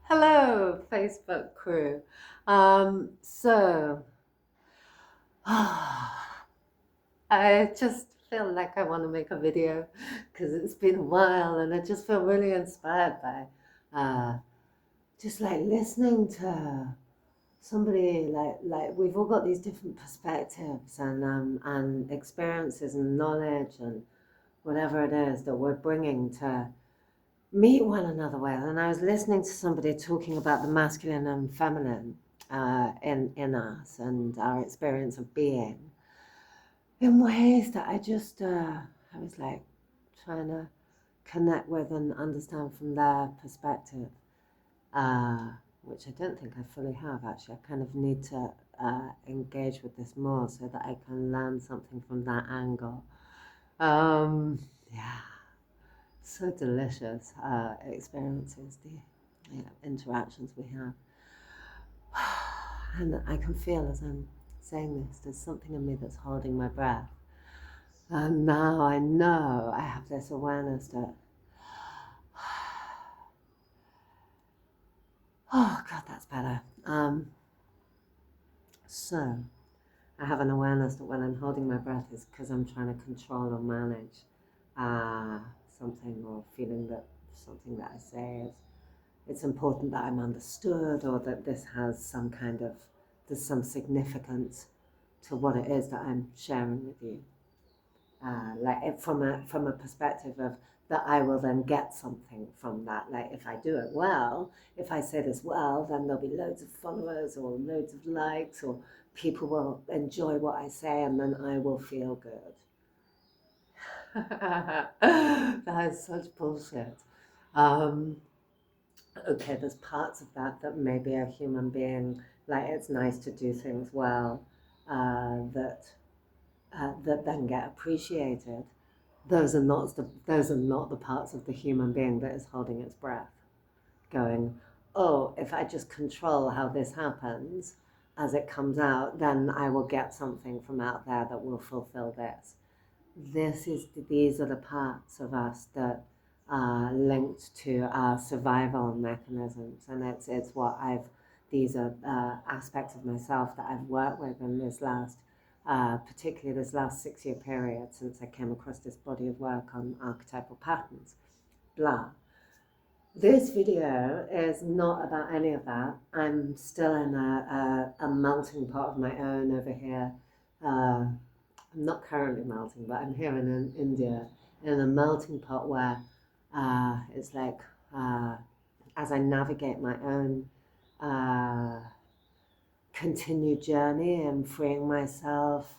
Hello, Facebook crew. So I just feel like I want to make a video because it's been a while and I just feel really inspired by uh, just like listening to somebody like we've all got these different perspectives and experiences and knowledge and whatever it is that we're bringing to meet one another with. And I was listening to somebody talking about the masculine and feminine in us and our experience of being in ways that I was like trying to connect with and understand from their perspective, uh, which I don't think I fully have actually. I kind of need to engage with this more so that I can learn something from that angle. Um, yeah. So delicious experiences, the interactions we have. And I can feel as I'm saying this, there's something in me that's holding my breath. And now I know I have this awareness that, oh God, that's better. So I have an awareness that when I'm holding my breath is because I'm trying to control or manage uh, something or feeling that something that I say is it's important that I'm understood or that this has some kind of, there's some significance to what it is that I'm sharing with you. Like from a perspective of that I will then get something from that. Like if I do it well, if I say this well, then there'll be loads of followers or loads of likes or people will enjoy what I say and then I will feel good. That is such bullshit. Um, okay, there's parts of that that maybe a human being, like it's nice to do things well, that then get appreciated. Those are not the parts of the human being that is holding its breath, going, oh, if I just control how this happens as it comes out, then I will get something from out there that will fulfill this. These are the parts of us that are linked to our survival mechanisms, and it's what I've these are aspects of myself that I've worked with in this last particularly this last 6-year period since I came across this body of work on archetypal patterns. Blah. This video is not about any of that. I'm still in a melting pot of my own over here. I'm not currently melting, but I'm here in India in a melting pot where it's like as I navigate my own uh, continued journey and freeing myself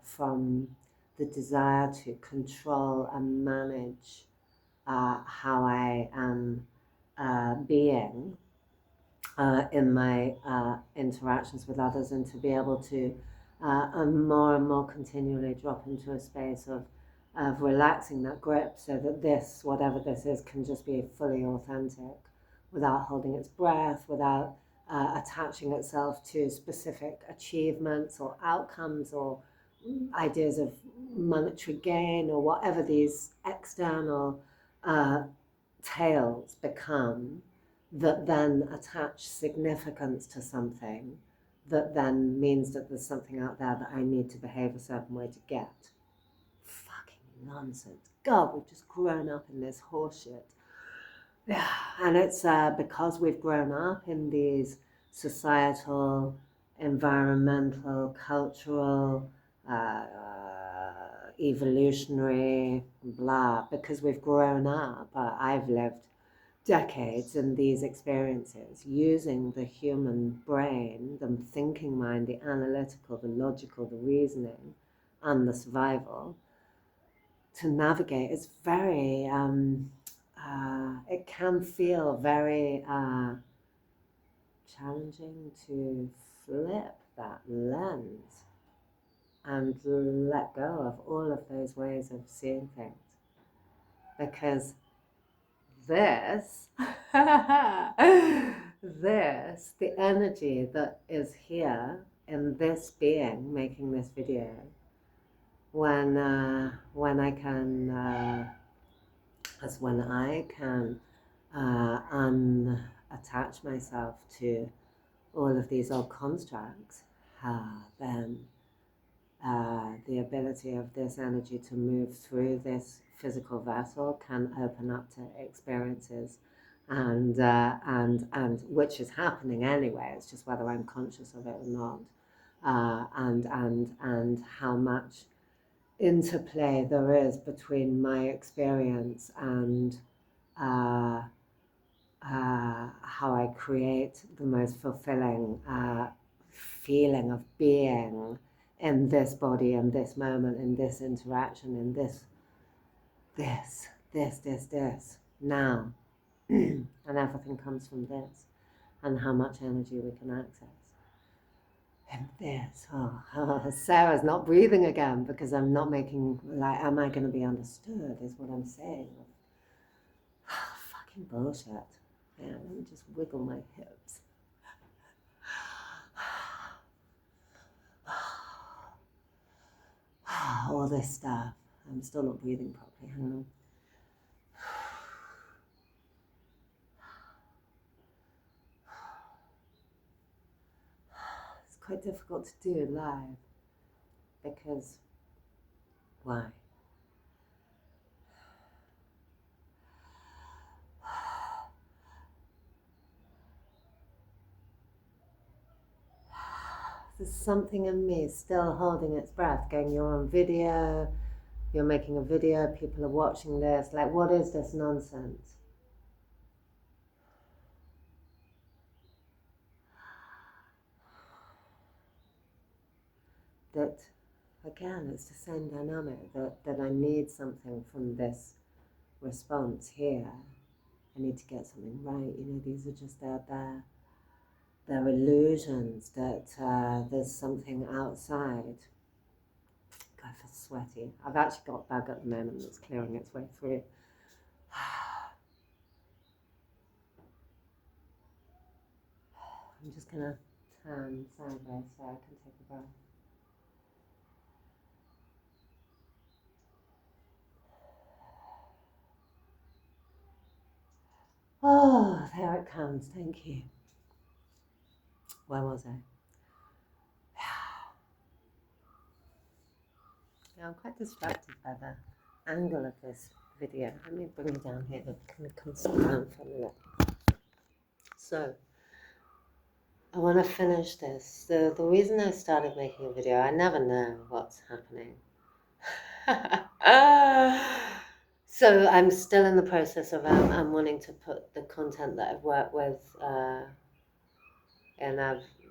from the desire to control and manage how I am being in my interactions with others, and to be able to more and more continually drop into a space of relaxing that grip so that this, whatever this is, can just be fully authentic without holding its breath, without attaching itself to specific achievements or outcomes or ideas of monetary gain or whatever these external uh, tales become that then attach significance to something that then means that there's something out there that I need to behave a certain way to get. Fucking nonsense. God, we've just grown up in this horseshit. Yeah, and it's because we've grown up in these societal, environmental, cultural, evolutionary, blah, because we've grown up. I've lived decades in these experiences using the human brain, the thinking mind, the analytical, the logical, the reasoning, and the survival to navigate. It's very, it can feel very challenging to flip that lens and let go of all of those ways of seeing things. Because this, the energy that is here in this being making this video, when I can, that's when I can attach myself to all of these old constructs, then the ability of this energy to move through this physical vessel can open up to experiences, and which is happening anyway. It's just whether I'm conscious of it or not, and how much interplay there is between my experience and how I create the most fulfilling feeling of being in this body, in this moment, in this interaction, in this now. And everything comes from this, and how much energy we can access. And this, Sarah's not breathing again because I'm not making, like, am I going to be understood is what I'm saying. Fucking bullshit. Yeah, let me just wiggle my hips. All this stuff. I'm still not breathing properly. Hang on. It's quite difficult to do live because why? There's something in me still holding its breath, going, you're on video, you're making a video, people are watching this, like, what is this nonsense? That, again, it's the same dynamic, that I need something from this response here. I need to get something right, these are just they're illusions that there's something outside. God, I feel sweaty. I've actually got a bag at the moment that's clearing its way through. I'm just going to turn sideways so I can take a breath. Oh, there it comes. Thank you. Where was I? Yeah, I'm quite distracted by the angle of this video. Let me bring you down here. Can we come sit down for a minute? So, I want to finish this. The reason I started making a video, I never know what's happening. So I'm still in the process of I'm wanting to put the content that I've worked with in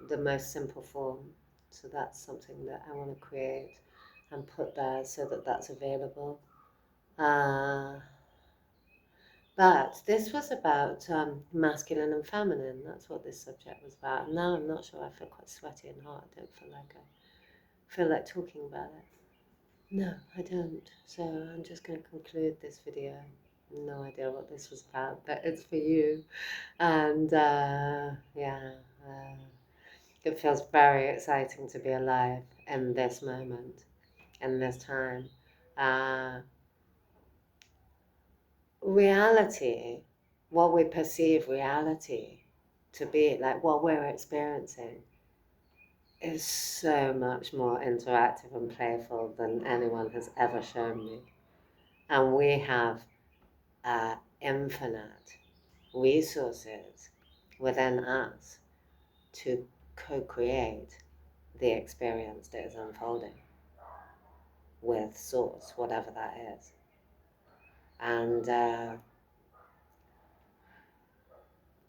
the most simple form. So that's something that I want to create and put there so that that's available. But this was about masculine and feminine. That's what this subject was about. Now I'm not sure. I feel quite sweaty and hot. I don't feel like talking about it. No, I don't. So I'm just going to conclude this video. No idea what this was about, but it's for you. And it feels very exciting to be alive in this moment, in this time. Reality, what we perceive reality to be, like what we're experiencing, is so much more interactive and playful than anyone has ever shown me. And we have infinite resources within us to co-create the experience that is unfolding with Source, whatever that is. And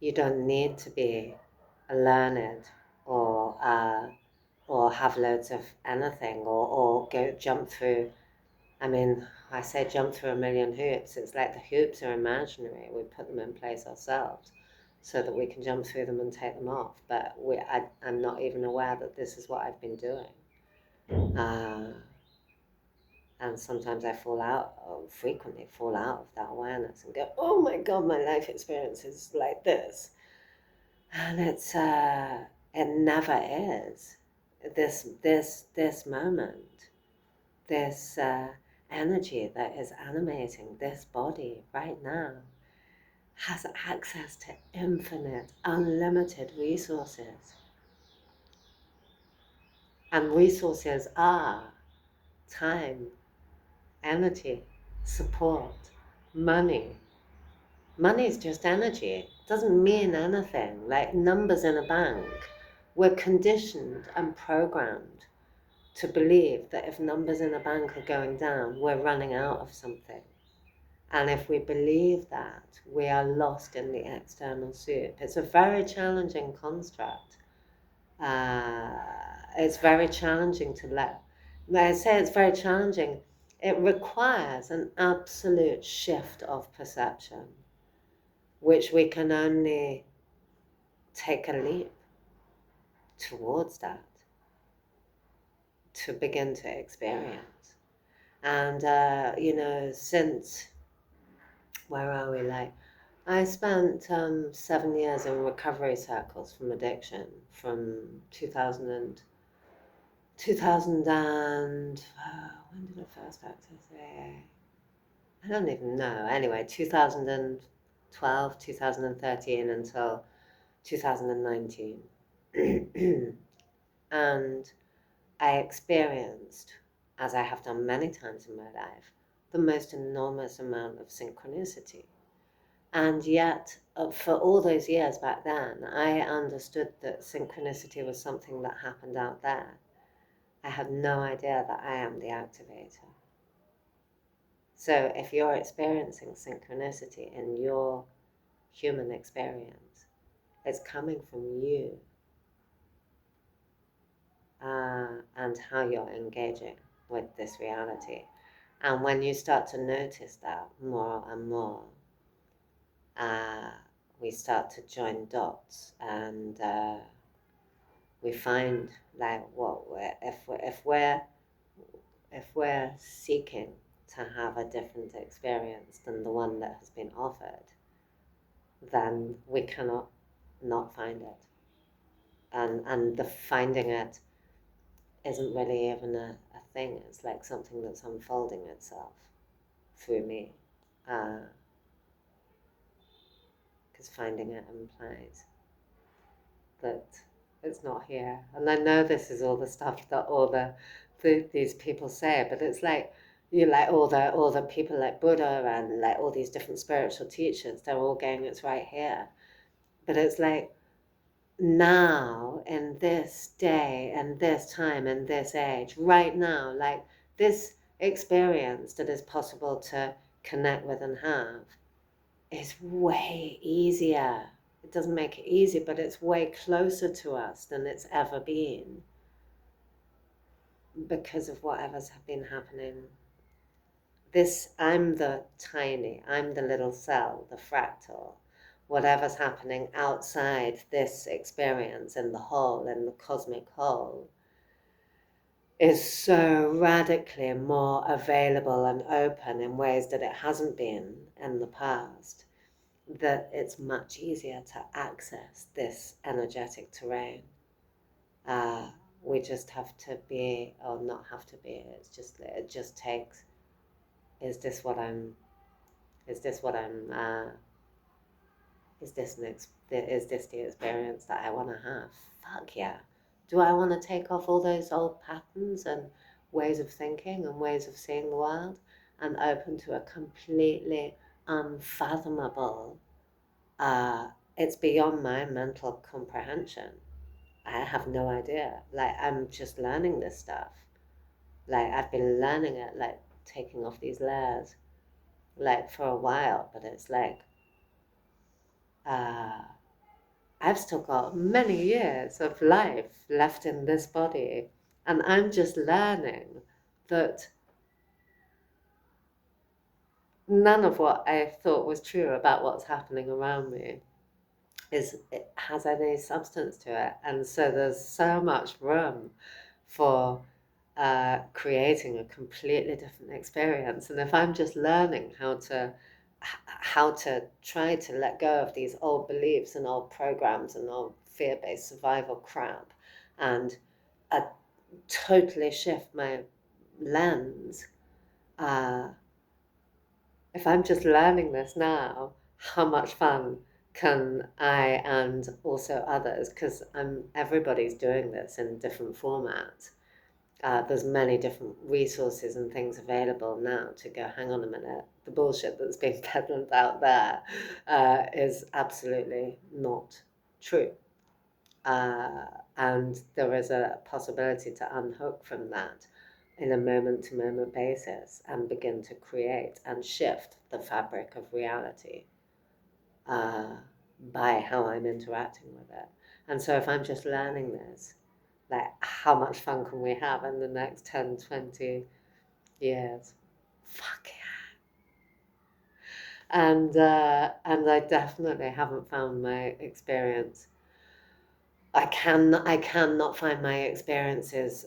you don't need to be learned or have loads of anything or jump through. I mean, I say jump through a million hoops. It's like the hoops are imaginary. We put them in place ourselves so that we can jump through them and take them off. But I'm not even aware that this is what I've been doing. And sometimes I frequently fall out of that awareness and go, oh my God, my life experience is like this. And it's, it never is. This moment, this energy that is animating this body right now has access to infinite, unlimited resources. And resources are time, energy, support, money. Money is just energy. It doesn't mean anything. Like numbers in a bank. We're conditioned and programmed to believe that if numbers in a bank are going down, we're running out of something. And if we believe that, we are lost in the external soup. It's a very challenging construct. It's very challenging to let. When I say it's very challenging, it requires an absolute shift of perception, which we can only take a leap towards that to begin to experience. And, since, where are we? Like, I spent 7 years in recovery circles from addiction from 2000 and when did I first practice AA? I don't even know. Anyway, 2012, 2013 until 2019. And I experienced, as I have done many times in my life, the most enormous amount of synchronicity. And yet, for all those years back then, I understood that synchronicity was something that happened out there. I had no idea that I am the activator. So if you're experiencing synchronicity in your human experience, it's coming from you and how you're engaging with this reality. And when you start to notice that more and more, we start to join dots, and we find like if we're seeking to have a different experience than the one that has been offered, then we cannot not find it. And the finding it isn't really even a thing. It's like something that's unfolding itself through me. Because finding it implies that it's not here. And I know this is all the stuff that these people say, but it's like, like all the people like Buddha and like all these different spiritual teachers, they're all going, it's right here. But it's like, now, in this day, and this time, and this age, right now, like this experience that is possible to connect with and have is way easier. It doesn't make it easy, but it's way closer to us than it's ever been because of whatever's been happening. I'm the little cell, the fractal. Whatever's happening outside this experience in the whole, in the cosmic whole, is so radically more available and open in ways that it hasn't been in the past, that it's much easier to access this energetic terrain. We just have to be, or not have to be, it just takes, is this the experience that I want to have? Fuck yeah. Do I want to take off all those old patterns and ways of thinking and ways of seeing the world and open to a completely unfathomable, it's beyond my mental comprehension. I have no idea. Like, I'm just learning this stuff. Like, I've been learning it, like, taking off these layers, like, for a while, but it's like, I've still got many years of life left in this body, and I'm just learning that none of what I thought was true about what's happening around me it has any substance to it. And so there's so much room for creating a completely different experience. And if I'm just learning how to try to let go of these old beliefs and old programs and old fear-based survival crap and totally shift my lens, if I'm just learning this now, how much fun can I and also others, because everybody's doing this in different formats. There's many different resources and things available now to go, hang on a minute, the bullshit that's being peddled out there is absolutely not true. And there is a possibility to unhook from that in a moment-to-moment basis and begin to create and shift the fabric of reality by how I'm interacting with it. And so if I'm just learning this, like, how much fun can we have in the next 10, 20 years? Fuck yeah. And I definitely haven't found my experience. I cannot find my experiences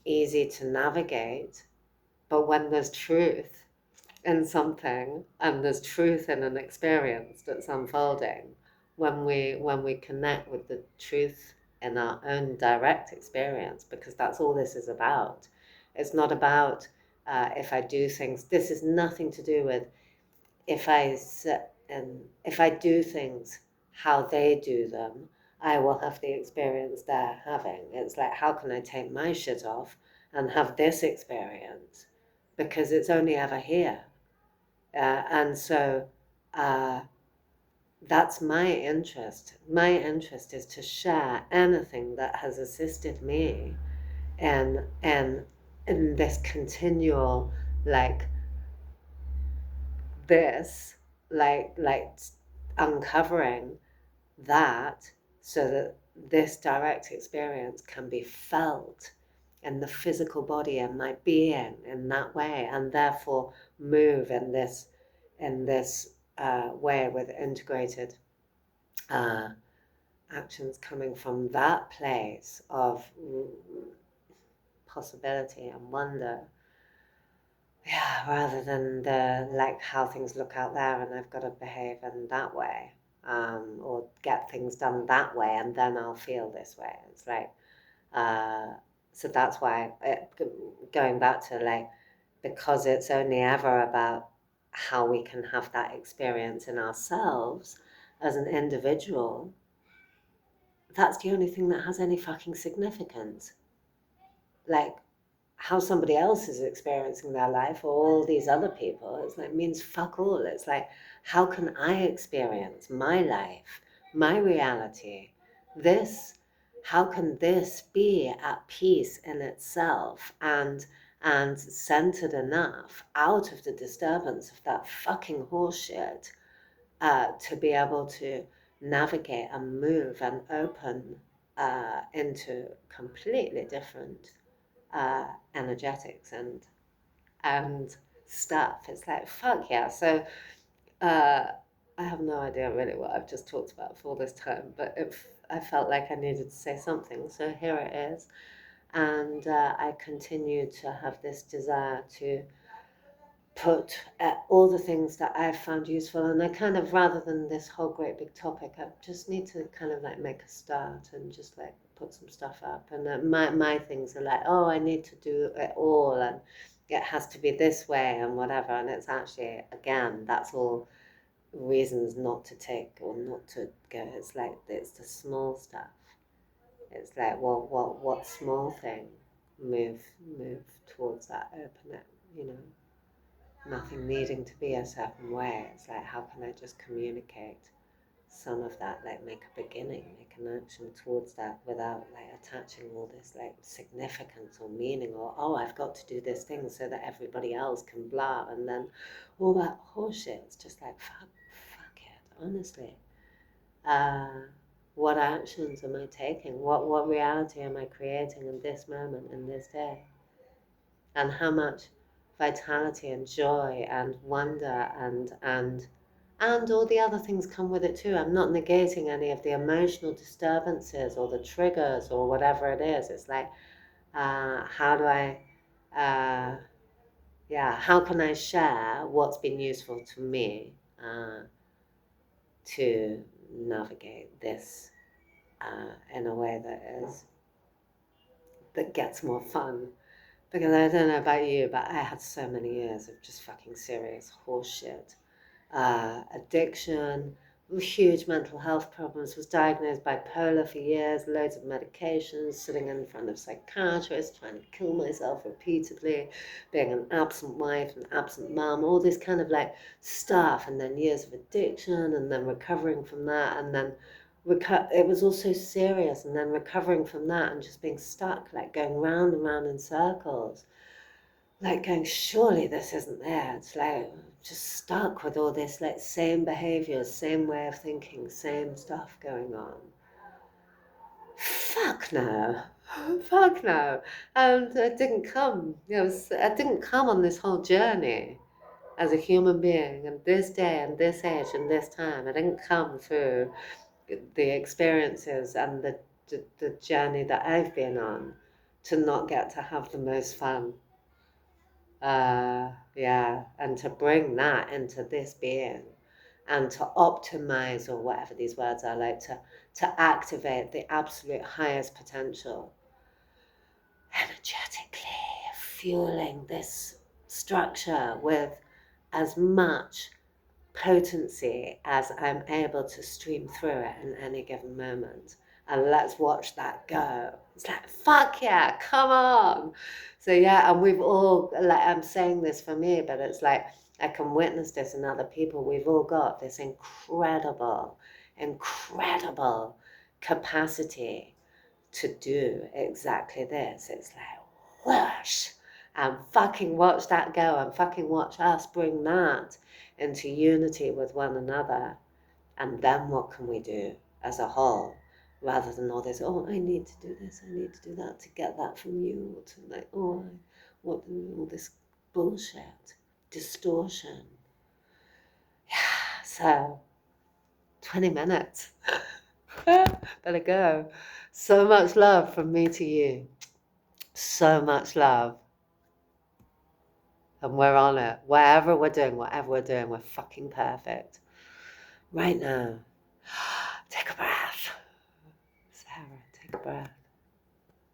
easy to navigate, but when there's truth in something and there's truth in an experience that's unfolding, when we connect with the truth in our own direct experience, because that's all this is about. It's not about if I do things. This is nothing to do with if if I do things how they do them, I will have the experience they're having. It's like, how can I take my shit off and have this experience? Because it's only ever here. And so that's my interest. My interest is to share anything that has assisted me and in this continual, like, this, like uncovering that, so that this direct experience can be felt in the physical body and my being in that way, and therefore move in this way with integrated actions coming from that place of possibility and wonder. Yeah, rather than the, like, how things look out there and I've got to behave in that way, or get things done that way and then I'll feel this way. It's like, so that's why going back to, like, because it's only ever about how we can have that experience in ourselves as an individual, that's the only thing that has any fucking significance. Like, how somebody else is experiencing their life, or all these other people, it's like, means fuck all. It's like, how can I experience my life, my reality, this? How can this be at peace in itself and centered enough out of the disturbance of that fucking horseshit to be able to navigate and move and open into completely different energetics and stuff. It's like, fuck yeah. So uh, I have no idea really what I've just talked about for all this time, but I felt like I needed to say something, so here it is. And I continue to have this desire to put all the things that I've found useful, and I kind of, rather than this whole great big topic, I just need to kind of like make a start and just like put some stuff up. And my things are like, oh, I need to do it all, and it has to be this way and whatever. And it's actually, again, that's all reasons not to take or not to go. It's like, it's the small stuff. It's like, well, what small thing move towards that open it, you know? Nothing needing to be a certain way. It's like, how can I just communicate some of that, like make a beginning, make an action towards that without like attaching all this like significance or meaning, or, oh, I've got to do this thing so that everybody else can blah, and then all that horseshit. It's just like, fuck it, honestly. What actions am I taking? What reality am I creating in this moment, in this day? And how much vitality and joy and wonder and all the other things come with it too. I'm not negating any of the emotional disturbances or the triggers or whatever it is. It's like, how do I, how can I share what's been useful to me to navigate this in a way that gets more fun. Because I don't know about you, but I had so many years of just fucking serious horseshit addiction, huge mental health problems, was diagnosed bipolar for years, loads of medications, sitting in front of psychiatrists, trying to kill myself repeatedly, being an absent wife, an absent mum, all this kind of like stuff, and then years of addiction, and then recovering from that, and then it was all so serious, and then recovering from that and just being stuck, like going round and round in circles, like going, surely this isn't there. It's like just stuck with all this like same behaviors, same way of thinking, same stuff going on. Fuck no. Fuck no. And I didn't come, I didn't come on this whole journey as a human being in this day and this age and this time. I didn't come through the experiences and the journey that I've been on to not get to have the most fun. Yeah, and to bring that into this being and to optimize, or whatever these words are, like to activate the absolute highest potential energetically, fueling this structure with as much potency as I'm able to stream through it in any given moment. And let's watch that go. It's like, fuck yeah, come on. So yeah, and we've all, like, I'm saying this for me, but it's like, I can witness this in other people. We've all got this incredible, incredible capacity to do exactly this. It's like, whoosh, and fucking watch that go, and fucking watch us bring that into unity with one another. And then what can we do as a whole, rather than all this, oh, I need to do this, I need to do that to get that from you, or to like, oh, what, all this bullshit, distortion. Yeah, so 20 minutes. Better go. So much love from me to you. So much love. And we're on it. Whatever we're doing, we're fucking perfect. Right now. Take a breath. Sarah, take a breath.